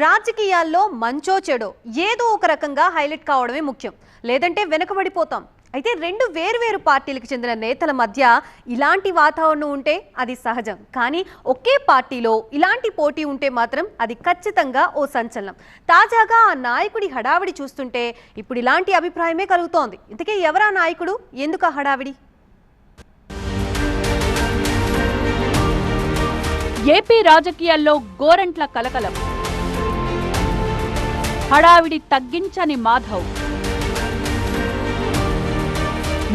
రాజకీయాల్లో మంచో చెడో ఏదో ఒక రకంగా హైలైట్ కావడమే ముఖ్యం, లేదంటే వెనకబడిపోతాం. అయితే రెండు వేర్వేరు పార్టీలకు చెందిన నేతల మధ్య ఇలాంటి వాతావరణం ఉంటే అది సహజం. కానీ ఒకే పార్టీలో ఇలాంటి పోటీ ఉంటే మాత్రం అది ఖచ్చితంగా ఓ సంచలనం. తాజాగా ఆ నాయకుడి హడావిడి చూస్తుంటే ఇప్పుడు ఇలాంటి అభిప్రాయమే కలుగుతోంది. ఇంతకీ ఎవరా నాయకుడు, ఎందుకు ఆ హడావిడి? ఏపీ రాజకీయాల్లో గోరంట్ల కలకలం. హడావిడి తగ్గించని మాధవ్.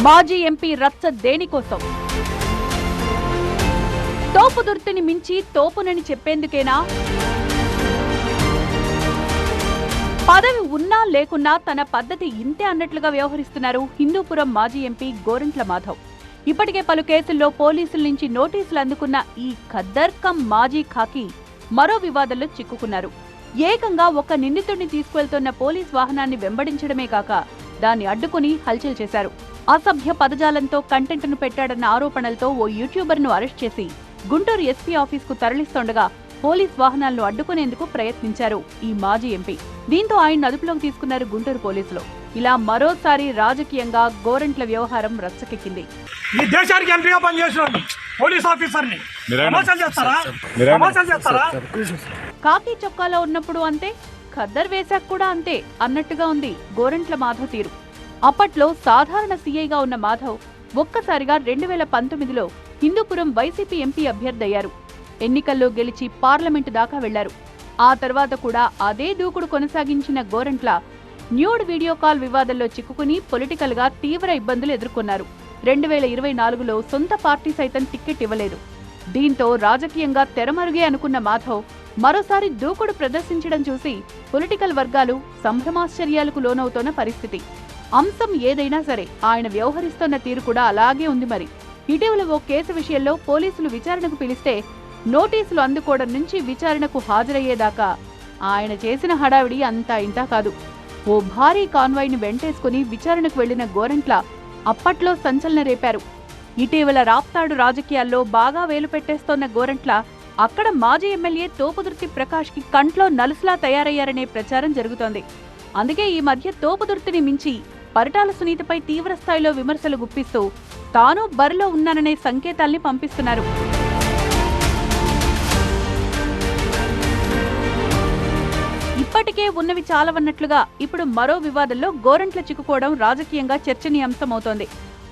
మాజీ ఎంపీ రచ్చ దేనికోసం? తోపుదుర్తిని మించి తోపునని చెప్పేందుకేనా? పదవి ఉన్నా లేకున్నా తన పద్ధతి ఇంతే అన్నట్లుగా వ్యవహరిస్తున్నారు హిందూపురం మాజీ ఎంపీ గోరంట్ల మాధవ్. ఇప్పటికే పలు కేసుల్లో పోలీసుల నుంచి నోటీసులు అందుకున్న ఈ ఖద్దర్ కమ్ మాజీ ఖాకీ మరో వివాదంలో చిక్కుకున్నారు. ఏకంగా ఒక నిందితుడిని తీసుకువెళ్తున్న పోలీస్ వాహనాన్ని వెంబడించడమే కాక దాన్ని అడ్డుకుని హల్చల్ చేశారు. అసభ్య పదజాలంతో కంటెంట్ను పెట్టాడన్న ఆరోపణలతో ఓ యూట్యూబర్ను అరెస్ట్ చేసి గుంటూరు ఎస్పీ ఆఫీస్కు తరలిస్తుండగా పోలీస్ వాహనాలను అడ్డుకునేందుకు ప్రయత్నించారు ఈ మాజీ ఎంపీ. దీంతో ఆయన అదుపులోకి తీసుకున్నారు గుంటూరు పోలీసులు. ఇలా మరోసారి రాజకీయంగా గోరంట్ల వ్యవహారం రచ్చకెక్కింది. ఈ దేశానికి ఎంపీగా పనిచేసిన పోలీస్ ఆఫీసర్ని కాకి చొక్కాలో ఉన్నప్పుడు అంతే, ఖద్దర్ వేశాక కూడా అంతే అన్నట్టుగా ఉంది గోరంట్ల మాధవ్ తీరు. అప్పట్లో సాధారణ సీఐగా ఉన్న మాధవ్ ఒక్కసారిగా 2019లో హిందూపురం వైసీపీ ఎంపీ అభ్యర్థి అయ్యారు. ఎన్నికల్లో గెలిచి పార్లమెంటు దాకా వెళ్లారు. ఆ తర్వాత కూడా అదే దూకుడు కొనసాగించిన గోరంట్ల న్యూడ్ వీడియో కాల్ వివాదంలో చిక్కుకుని పొలిటికల్ గా తీవ్ర ఇబ్బందులు ఎదుర్కొన్నారు. 2024లో సొంత పార్టీ సైతం టిక్కెట్ ఇవ్వలేదు. దీంతో రాజకీయంగా తెరమరుగే అనుకున్న మాధవ్ మరోసారి దూకుడు ప్రదర్శించడం చూసి పొలిటికల్ వర్గాలు సంభ్రమాశ్చర్యాలకు లోనవుతోన్న పరిస్థితి. అంశం ఏదైనా సరే ఆయన వ్యవహరిస్తోన్న తీరు కూడా అలాగే ఉంది. మరి ఇటీవల ఓ కేసు విషయంలో పోలీసులు విచారణకు పిలిస్తే నోటీసులు అందుకోవడం నుంచి విచారణకు హాజరయ్యేదాకా ఆయన చేసిన హడావిడి అంతా ఇంతా కాదు. ఓ భారీ కాన్వాయ్ని వెంటేసుకుని విచారణకు వెళ్లిన గోరంట్ల అప్పట్లో సంచలనం రేపారు. ఇటీవల రాప్తాడు రాజకీయాల్లో బాగా వేలు పెట్టేస్తోన్న గోరంట్ల అక్కడ మాజీ ఎమ్మెల్యే తోపుదుర్తి ప్రకాష్ కి కంట్లో నలుసులా తయారయ్యారనే ప్రచారం జరుగుతోంది. అందుకే ఈ మధ్య తోపుదుర్తిని మించి పరిటాల సునీతపై తీవ్రస్థాయిలో విమర్శలు గుప్పిస్తూ తాను బరిలో ఉన్నాననే సంకేతాల్ని పంపిస్తున్నారు. ఇప్పటికే ఉన్నవి చాలవన్నట్లుగా ఇప్పుడు మరో వివాదంలో గోరంట్ల చిక్కుకోవడం రాజకీయంగా చర్చనీయాంశమవుతోంది.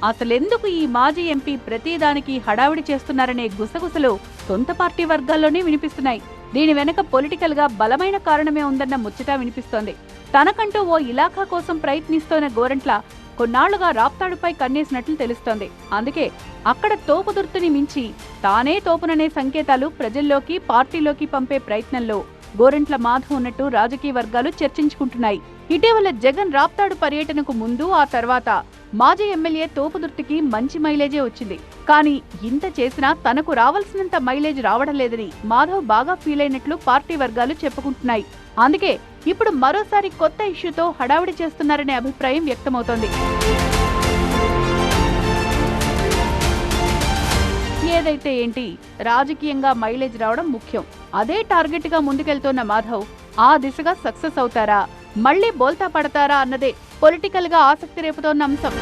అసలెందుకు ఈ మాజీ ఎంపీ ప్రతిదానికి హడావిడి చేస్తున్నారనే గుసగుసలు సొంత పార్టీ వర్గాల్లోనే వినిపిస్తున్నాయి. దీని వెనక పొలిటికల్ గా బలమైన కారణమే ఉందన్న ముచ్చట వినిపిస్తోంది. తనకంటూ ఓ ఇలాఖా కోసం ప్రయత్నిస్తోన్న గోరంట్ల కొన్నాళ్లుగా రాప్తాడుపై కన్నేసినట్లు తెలుస్తోంది. అందుకే అక్కడ తోపుదుర్తిని మించి తానే తోపుననే సంకేతాలు ప్రజల్లోకి పార్టీలోకి పంపే ప్రయత్నంలో గోరంట్ల మాధవ్ ఉన్నట్టు రాజకీయ వర్గాలు చర్చించుకుంటున్నాయి. ఇటీవల జగన్ రాప్తాడు పర్యటనకు ముందు ఆ తర్వాత మాజీ ఎమ్మెల్యే తోపుదుర్తికి మంచి మైలేజే వచ్చింది. కానీ ఇంత చేసినా తనకు రావాల్సినంత మైలేజ్ రావడం లేదని మాధవ్ బాగా ఫీల్ అయినట్లు పార్టీ వర్గాలు చెప్పుకుంటున్నాయి. అందుకే ఇప్పుడు మరోసారి కొత్త ఇష్యూతో హడావిడి చేస్తున్నారనే అభిప్రాయం వ్యక్తమవుతోంది. ఏదైతే ఏంటి, రాజకీయంగా మైలేజ్ రావడం ముఖ్యం. అదే టార్గెట్ గా ముందుకెళ్తోన్న మాధవ్ ఆ దిశగా సక్సెస్ అవుతారా, మళ్లీ బోల్తా పడతారా అన్నదే పొలిటికల్ గా ఆసక్తి రేపుతోన్న అంశం.